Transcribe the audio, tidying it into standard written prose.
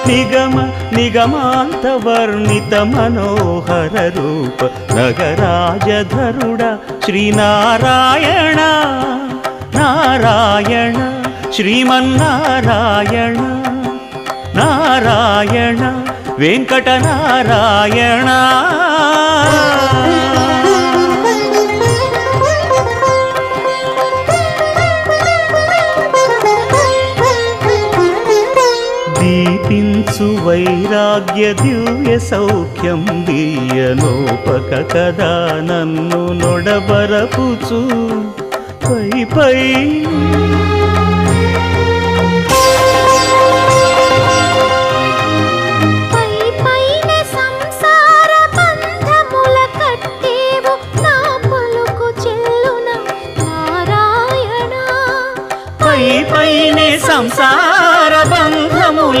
నిగమ నిగమాంత వర్ణిత మనోహర రూప నగరాజధరుడ శ్రీనారాయణ నారాయణ శ్రీమన్నారాయణ నారాయణ వెంకటనారాయణ. దీపించు వైరాగ్య దివ్య సౌఖ్యం దీయనోపక కదా నన్ను నొడబరపుచు పై పై